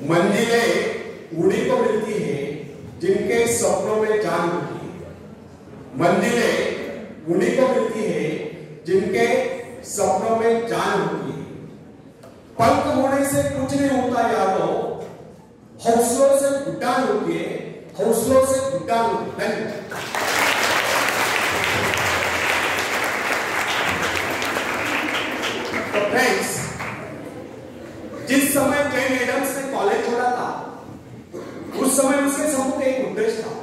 मंजिलें उन्हीं को मिलती है जिनके सपनों में जान होती है। मंजिलें उन्हीं को मिलती है जिनके सपनों में जान होती है। पंख होने से कुछ नहीं होता यारो, हौसलों से उड़ान होती है, हौसलों से उड़ान होती है। तो फ्रेंड्स, जिस समय जैन एडम्स ने कॉलेज छोड़ा था, उस समय उसके समूह का एक उद्देश्य था।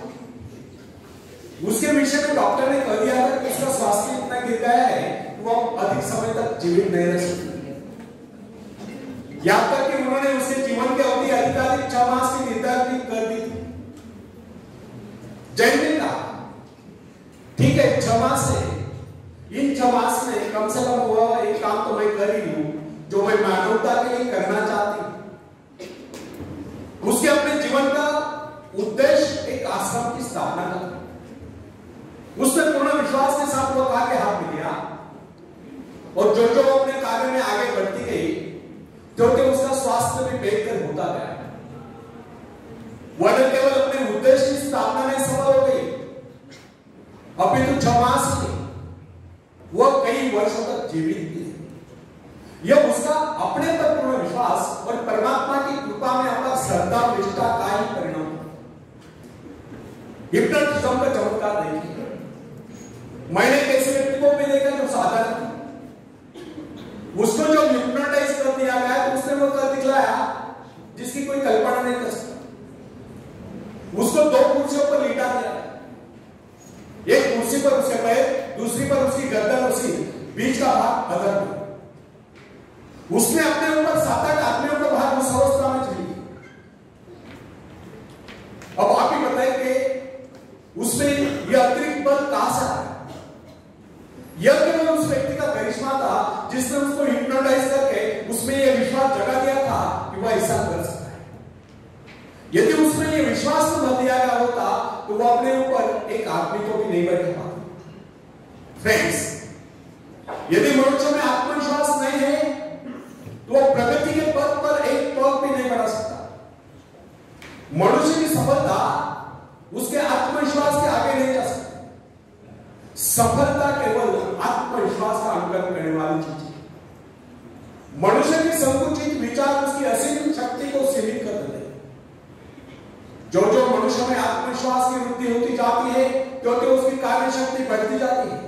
उसके विषय में डॉक्टर ने कह दिया था कि उसका स्वास्थ्य इतना गिर गया है कि वो अधिक समय तक जीवित नहीं रह सकते। यहां तक कि उन्होंने उसके जीवन की अवधि अधिकाधिक 6 मास की निर्धारित कर दी थी। जैन ने कहा ठीक है 6 मास है, इन 6 मास में कम से कम वो एक काम तो मैं कर ही लूं जो मैं मानवता के लिए करना चाहती हूं। उसके अपने जीवन का उद्देश्य एक आश्रम की स्थापना करना। उसने पूर्ण विश्वास के साथ वो कार्य हाथ में लिया और जो जो अपने कार्य में आगे बढ़ती गई क्योंकि उसका स्वास्थ्य भी बेहतर होता गया। वह न केवल अपने उद्देश्य की स्थापना में सफल हो गई, अभी तो 6 मास में वह कई वर्षों तक जीवित थी। यह उसका अपने पर पूर्ण विश्वास और परमात्मा की कृपा में अपना श्रद्धा निष्ठा का ही परिणाम। हिप्नोटिज्म का चमत्कार देखिए। मैंने कैसे व्यक्ति को भी देखा जो साधारण, उसको जो हिप्नोटाइज कर दिया गया तो उसने वो कर दिखलाया जिसकी कोई कल्पना नहीं कर सकता। उसको 2 कुर्सियों पर लिटा दिया, एक कुर्सी पर उसके पैर, दूसरी पर उसकी गर्दन, उसी बीच का भाग अदर। उसने अपने ऊपर 7-8 आदमियों का भाग उस अवस्था में झेली। अब आप ही बताएं कि उसमें यह अतिरिक्त बल कहां से आया? यह केवल उस व्यक्ति का करिश्मा था जिसने उसको हिप्नोटाइज करके उसमें यह विश्वास जगा दिया था कि वह ऐसा कर सकता है। यदि उसमें यह विश्वास न भर दिया गया होता तो वह अपने ऊपर एक आदमी को भी नहीं बैठा पाता। फ्रेंड्स, यदि मनुष्य में आत्मविश्वास नहीं है तो वह प्रगति के पथ पर एक पग भी नहीं बढ़ा सकता। मनुष्य की सफलता उसके आत्मविश्वास के आगे नहीं जा सकती। सफलता केवल आत्मविश्वास का अनुकरण करने वाली चीज है। मनुष्य की संकुचित विचार उसकी असीम शक्ति को सीमित कर देते हैं। जो जो मनुष्य में आत्मविश्वास की वृद्धि होती जाती है क्योंकि उसकी कार्य शक्ति बढ़ती जाती है।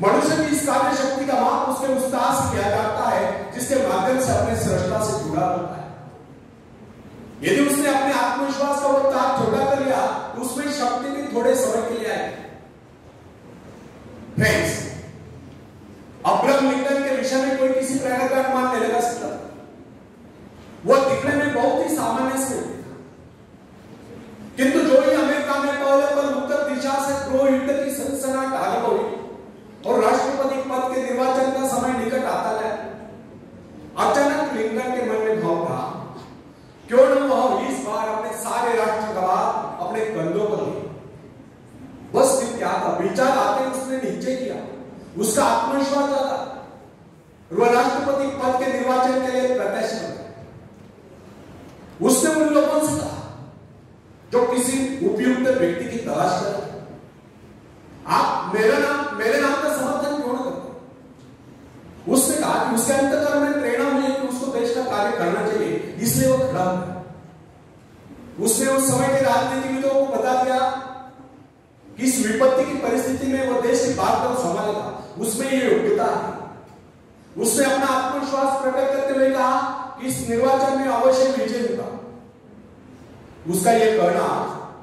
मनुष्य की इस कार्य शक्ति का माप उसके उत्साह से किया जाता है जिसके माध्यम से अपने सृष्टा से जुड़ा होता है। यदि उसने अपने आत्मविश्वास का वो तार छोटा कर लिया तो उसमें शक्ति भी थोड़े समय के लिए आएगी। फ्रेंड्स, अब्राहम लिंकन के विषय में कोई किसी प्रकार का अनुमान नहीं लगा सकता। वह दिखने में बहुत ही सामान्य से था, किंतु जो ही अमेरिका में पहले पर उत्तर दिशा से प्रो युद्ध की सनसनाहट आरंभ हुई और राष्ट्रपति पद के निर्वाचन का समय निकट आता गया, अचानक लिंकन के मन में भाव था क्यों न वह इस बार अपने सारे राष्ट्र का भार अपने कंधों पर ले। बस फिर क्या था, विचार आते उसने नीचे किया, उसका आत्मविश्वास ज्यादा, वह राष्ट्रपति पद के निर्वाचन के लिए प्रत्याशी बना। उसने उन लोगों से कहा जो किसी उपयुक्त व्यक्ति की तलाश कर, आप मेरे नाम का समर्थन क्यों न करते? उसने कहा कि उसके अंतःकरण में प्रेरणा हुई कि उसको देश का कार्य करना चाहिए, इसलिए वो खड़ा हुआ। उसने उस समय के राजनीतिविदों को बता दिया कि इस विपत्ति की परिस्थिति में वो देश की बात को संभालेगा, उसमें ये योग्यता है। उसने अपना आत्मविश्वास प्रकट करते हुए कहा कि इस निर्वाचन में अवश्य विजय होगा। उसका यह कहना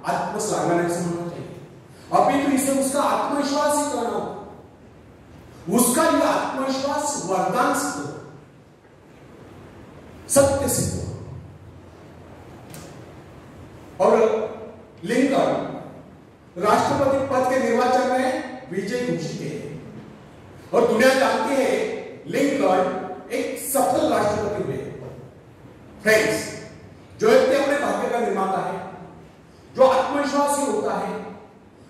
आत्मश्लाघा नहीं समझना चाहिए, अभी तो इसे उसका आत्मविश्वास ही कहना होगा। उसका यह आत्मविश्वास वरदान सिद्ध हो, सत्य सिद्ध हो। और लिंकन राष्ट्रपति पद के निर्वाचन में विजय घोषित है और दुनिया जानती है लिंकन एक सफल राष्ट्रपति हुए। फ्रेंड्स, जो व्यक्ति अपने भाग्य का निर्माता है, जो आत्मविश्वासी होता है,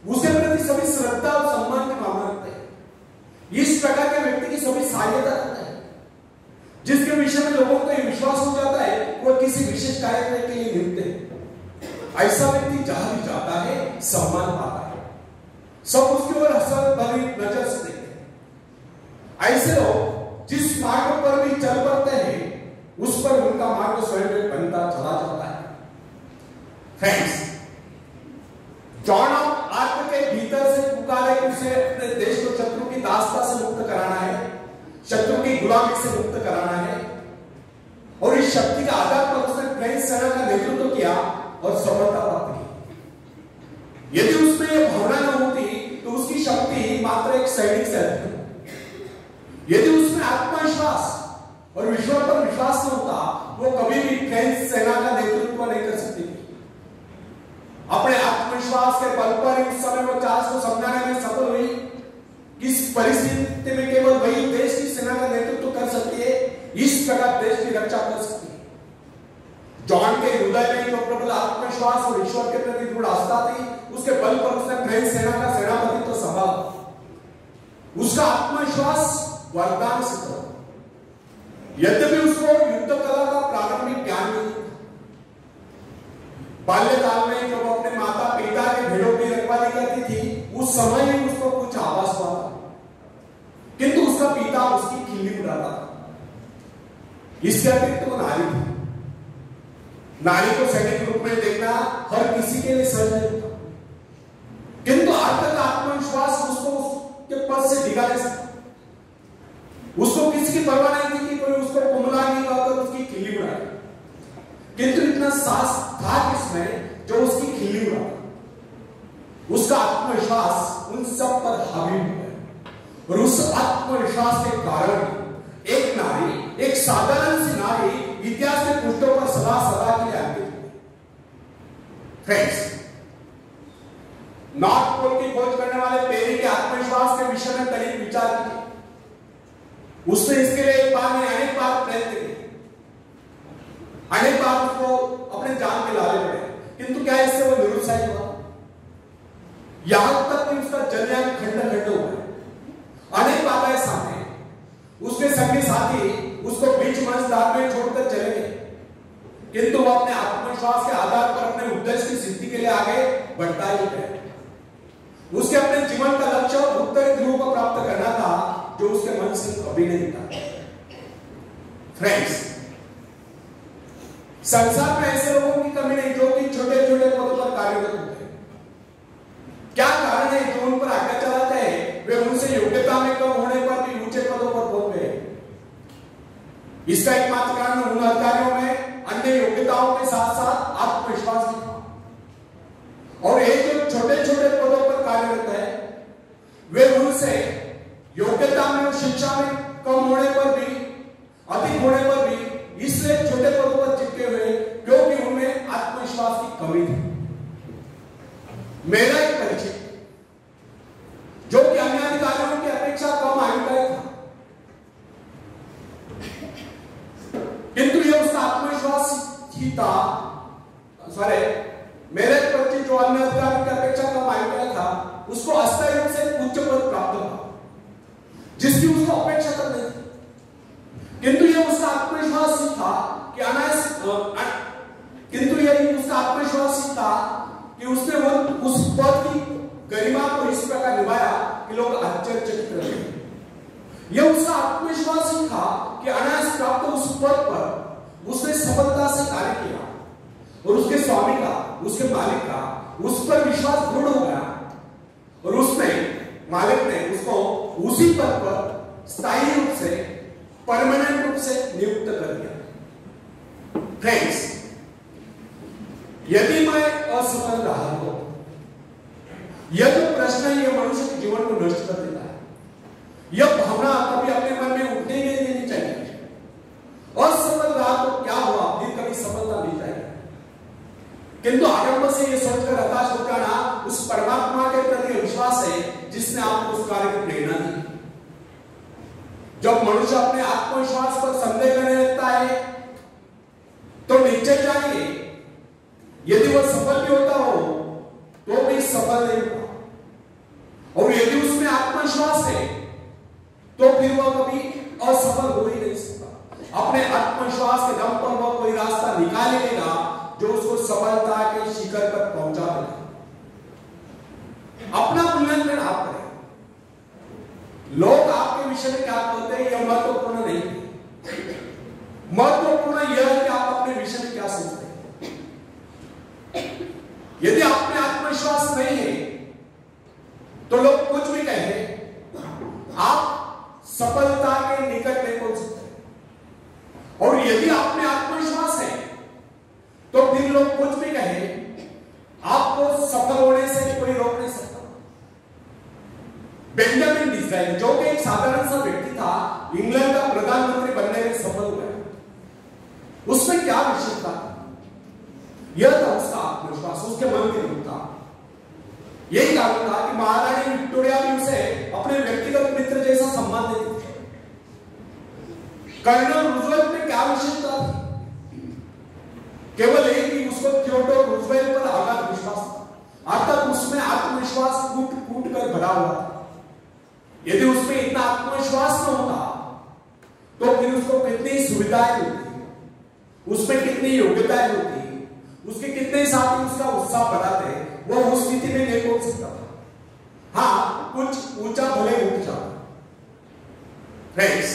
उसके प्रति सभी श्रद्धा और सम्मान की भावना रखते हैं। इस प्रकार के व्यक्ति की सभी सहायता करता है, जिसके विषय में लोगों को यह विश्वास हो जाता है किसी विशेष कार्य के लिए नियुक्त है। ऐसा व्यक्ति जहां भी जाता है सम्मान पाता है, सब उसकी ओर हंसर भरी नजर से देखते हैं। ऐसे लोग जिस मार्ग पर भी चल पड़ते हैं उस पर उनका मार्ग स्वयं बनता चला जाता है। फ्रेंड्स, जॉन ऑफ आर्क के भीतर से पुकारे कि उसे अपने देश को शत्रु की दास्ता से मुक्त कराना है, शत्रु की गुलामी से मुक्त कराना है, और इस शक्ति के आधार पर उसने फ्रेंच सेना का नेतृत्व किया और सफलता प्राप्त की। यदि उसमें यह भावना न होती तो उसकी शक्ति मात्र एक सैनिक से अधिक। यदि उसमें आत्मविश्वास और ईश्वर पर विश्वास न होता, वो कभी भी फ्रेंच सेना का नेतृत्व नहीं कर सकती थी। अपने आत्मविश्वास के बल पर उस समय वो चार्ल्स को समझाने में सफल हुई कि इस परिस्थिति में केवल वही देश की सेना का नेतृत्व कर सकती है, इस प्रकार देश की रक्षा कर सकती है। जॉन के हृदय में जो प्रबल आत्मविश्वास और ईश्वर के प्रति दृढ़ आस्था थी, उसके बल पर उसने फ्रेंच सेना का सेनापतित्व संभाला। उसका आत्मविश्वास वरदान सिद्ध हुआ। यद्यपि उसको युद्ध कला का प्रारंभिक ज्ञान नहीं था। बाल्यकाल में जब अपने माता पिता के भेड़ों की रखवाली करती थी, उस समय ही उसको कुछ आभास हुआ था, किंतु उसका पिता उसकी खिल्ली उड़ाता था। इसके अतिरिक्त वो नारी थी। नारी को सैनिक रूप में देखना हर किसी के लिए सहज नहीं था, किंतु आज तक आत्मविश्वास उसको उसके पद से डिगा नहीं सकता। उसको किसी की परवाह नहीं थी कि कोई उसको कुमला नहीं कहकर उसकी खिल्ली उड़ाए, किंतु इतना साहस था किसमें जो उसकी खिल्ली उड़ाता। उसका आत्मविश्वास उन सब पर हावी हो गया, और उस आत्मविश्वास के कारण एक नारी, एक साधारण सी नारी इतिहास के पृष्ठों पर सदा सदा के लिए अंकित हुई। फ्रेंड्स, नॉर्थ पोल की खोज करने वाले पेरी के आत्मविश्वास के विषय में करीब विचार किया। उसने इसके लिए एक बार नहीं अनेक बार प्रयत्न किए, अनेक बार उसको अपने जान के लाले पड़े, किंतु क्या इससे वो निरुत्साहित हुआ? यहां तक कि उसका जलयान खंड खंड हुआ। अनेक बाधाएं सामने, उसके संगी साथी उसको बीच मंचदार में छोड़कर चले गए, किंतु वो अपने आत्मविश्वास के आधार पर अपने उद्देश्य की सिद्धि के लिए आगे बढ़ता ही गया। उसके अपने जीवन का लक्ष्य उत्तरी ध्रुव को प्राप्त करना था, जो उसके मन से कभी नहीं था। फ्रेंड्स, संसार में ऐसे लोगों की कमी नहीं जो कि छोटे छोटे पदों पर कार्यरत होते हैं। क्या कारण है जो उन पर आज्ञा चलाते हैं? वे उनसे योग्यता में कम होने पर भी ऊंचे पदों पर पहुंच गए। इसका एकमात्र कारण उन अधिकारियों में अन्य योग्यताओं के साथ साथ आत्मविश्वास भी था। और ये जो छोटे छोटे पदों पर कार्यरत है, वे उनसे योग्यता में और शिक्षा में कम होने पर भी, अधिक होने पर भी इसलिए छोटे पदों पर चिपके हुए क्योंकि उनमें आत्मविश्वास की कमी थी। मेरा एक परिचित जो कि अन्य अधिकारियों की अपेक्षा कम आयु का था, किंतु यह उसका आत्मविश्वास ही था। मेरे परिचित जो अन्य अधिकारियों की अपेक्षा कम आयु का था, उसको अस्थायी रूप से उच्च पद प्राप्त हुआ जिसकी उसको अपेक्षा कर रही थी, किंतु यह उसका आत्मविश्वास ही था कि उसने वो उस पद की गरिमा को इस प्रकार निभाया कि लोग आश्चर्यचकित रहे। यह उसका आत्मविश्वास ही था कि अनायास प्राप्त उस पद पर उसने सफलता से कार्य किया, और उसके स्वामी का, उसके मालिक का उस पर विश्वास दृढ़ हो गया, और उसने, मालिक ने उसको उसी पद पर स्थायी रूप से, परमानेंट रूप से नियुक्त कर दिया। फ्रेंड्स, यदि मैं असफल रहा तो यह जो प्रश्न है, यह मनुष्य के जीवन को नष्ट कर देता है। यह भावना कभी अपने मन में उठने नहीं देनी चाहिए। असफल रहा तो क्या हुआ, फिर कभी सफलता मिल जाएगी। किंतु आरंभ से यह सोचकर हताश हो जाना उस परमात्मा के प्रति विश्वास है जिसने आपको उस कार्य की प्रेरणा दी। जब मनुष्य अपने आत्मविश्वास पर संदेह करने लगता है तो निश्चय जानिए, यदि वह सफल भी होता हो तो भी सफल नहीं होगा, और यदि उसमें आत्मविश्वास है तो फिर वह कभी असफल हो ही नहीं सकता। अपने आत्मविश्वास के दम पर वह कोई रास्ता निकाल लेगा जो उसको सफलता के शिखर पर पहुंचा देगा। अपना मूल्यांकन आप करें। लोग आपके विषय में क्या बोलते हैं यह महत्वपूर्ण नहीं है। महत्वपूर्ण यह है कि आप अपने विषय में क्या सोचते हैं। यदि आप में आत्मविश्वास नहीं है तो लोग कुछ भी कहें, आप सफलता के निकट नहीं पहुंच सकते। और यदि आप में आत्मविश्वास है तो फिर लोग कुछ भी कहें, आपको सफल होने से कोई रोक नहीं सकता। बेंजामिन डिज़ाइन जो कि एक साधारण सा व्यक्ति था, इंग्लैंड का प्रधानमंत्री बनने में सफल हुआ। उसमें क्या विशेषता था? यह था उसका आत्मविश्वास, उसके मन के रूप था। यही कारण था कि महारानी विक्टोरिया भी उसे अपने व्यक्तिगत मित्र जैसा सम्मान देती थी। कर्नल रूजवेल्ट में क्या विशेषता थी? केवल एक ही, उसको थियोडोर रूजवेल्ट पर अगाध विश्वास था। अर्थात उसमें आत्मविश्वास कूट कूट कर भरा हुआ था। यदि उसमें इतना आत्मविश्वास न होता तो फिर उसको कितनी सुविधाएं मिलती, उसमें कितनी योग्यताएं होती, उसके कितने साथी उसका उत्साह बढ़ाते, वो उस स्थिति में नहीं पहुंच सकता था। हाँ, कुछ ऊंचा भले उठ जाता। फ्रेंड्स,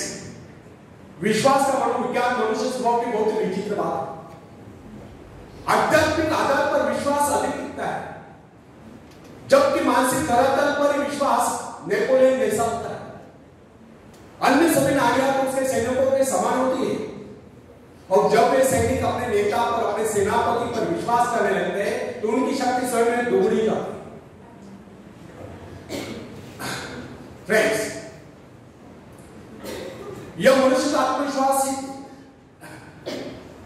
विश्वास का मनोविज्ञान मनुष्य स्वभाव की बहुत ही विचित्र बात है। आध्यात्मिक आधार पर विश्वास अधिक दिखता है, जबकि मानसिक धरातल पर विश्वास नेपोलियन जैसा होता है। अन्य सभी नारियां तो उसके सैनिकों के समान होती है, और जब वे सैनिक अपने नेता पर, अपने सेनापति पर विश्वास करने लगते हैं तो उनकी शक्ति स्वयं में दोगुनी जाती है। फ्रेंड्स, यह मनुष्य का आत्मविश्वास ही,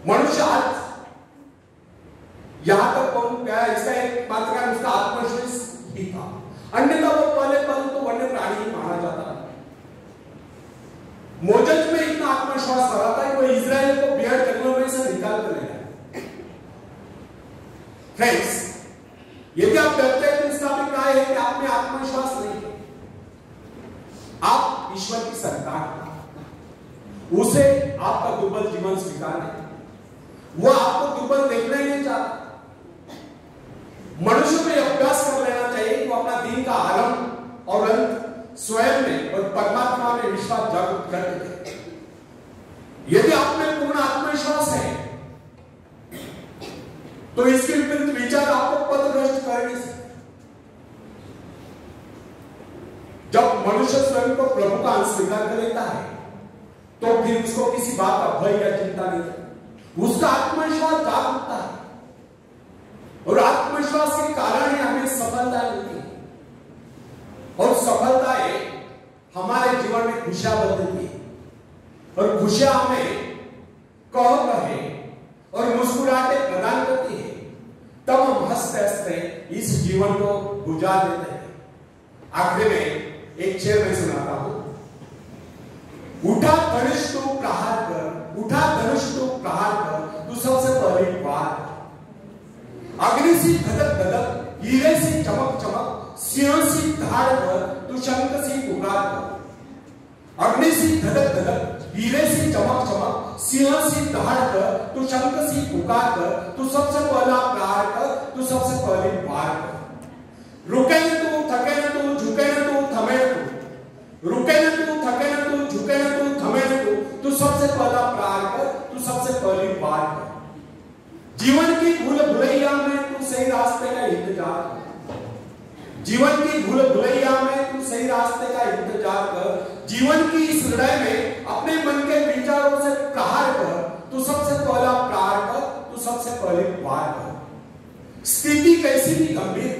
मनुष्य आज यहां तक पहुंच गया, इसका एक मात्र कारण उसका आत्मविश्वास ही था। अन्यथा वो पहले तो वन्य प्राणी ही माना जाता है। मोजेस में इतना आत्मविश्वास भरा था कि वो इजराइल को बियर जंगलों में से निकाल कर ले गया। फ्रेंड्स, यदि आप डरते हैं तो इसका अभिप्राय है कि आप में आत्मविश्वास नहीं है। आप ईश्वर की संतान, उसे आपका दुर्बल जीवन स्वीकार नहीं, वो आपको दुर्बल देखना ही नहीं चाहता। मनुष्य को यह अभ्यास कर लेना चाहिए कि वो अपना दिन का आरंभ और अंत स्वयं में और परमात्मा में विश्वास जागृत करते थे। यदि आप में पूर्ण आत्मविश्वास है तो इसके विपरीत विचार आपको पथभ्रष्ट कर नहीं सकते। जब मनुष्य स्वयं को प्रभु का अंश स्वीकार कर लेता है तो फिर उसको किसी बात का भय या चिंता नहीं है। उसका आत्मविश्वास जाग उठता है, और आत्मविश्वास के कारण ही हमें सफलता मिलती है, और सफलताएं हमारे जीवन में खुशियां बदलती है, और खुशियां हमें कह कहे और मुस्कुराहटे प्रदान करती है। तब हम हंसते हंसते इस जीवन को गुजार लेते हैं। आखिर में एक शेर में सुनाता हूं। उठा धनुष तो प्रहार कर, उठा धनुष तो प्रहार कर, तू सबसे पहले वार। अग्नि सी धधक धधक, हीरे सी चमक चमक, सिंह सी धाड़ कर, तू शंख सी पुकार कर। अग्नि सी धधक धधक, हीरे सी चमक चमक, सिंह सी धाड़ कर, तू शंख सी पुकार कर, तू सबसे पहला प्रहार कर, तू सबसे पहले वार कर। रुके न तू, थके न तू, झुके न तू, थमे न तू, रुके न तू, थके न तू, झुके न तू, थमे न तू सबसे पहला प्रहार कर, तू सबसे पहली वार कर। जीवन की भूल भुलैया में तू सही रास्ते का इंतजार कर। जीवन की भूल भुलैया में तू सही रास्ते का इंतजार कर। जीवन की इस लड़ाई में अपने मन के विचारों से प्रहार कर, तू सबसे पहला प्रहार कर, तू सबसे पहले वार कर। स्थिति कैसी भी गंभीर,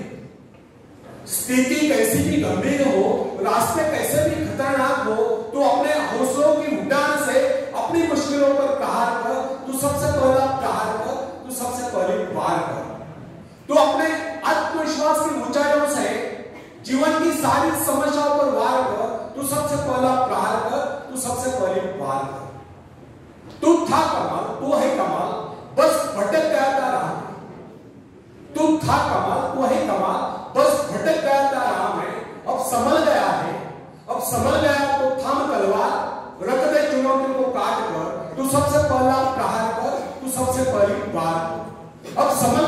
स्थिति कैसी भी गंभीर हो, रास्ते कैसे भी खतरनाक हो, तो अपने हौसलों की उड़ान से अपनी मुश्किलों पर प्रहार कर, तू सबसे पहला प्रहार कर, तू सबसे पहले वार कर। तो अपने आत्मविश्वास की ऊंचाइयों से जीवन की सारी समस्याओं पर वार कर, तू सबसे पहला प्रहार कर, तू सबसे पहले वार कर। तू था कमाल, तू है कमाल, बस भटक गया था राह में। तू था कमाल, तू है कमाल, बस भटक गया था राह में। अब संभल गया है, अब संभल गया तो थाम तलवार, रख दे चुनौती को काट कर, तू सबसे पहला प्रहार कर, तू संबंध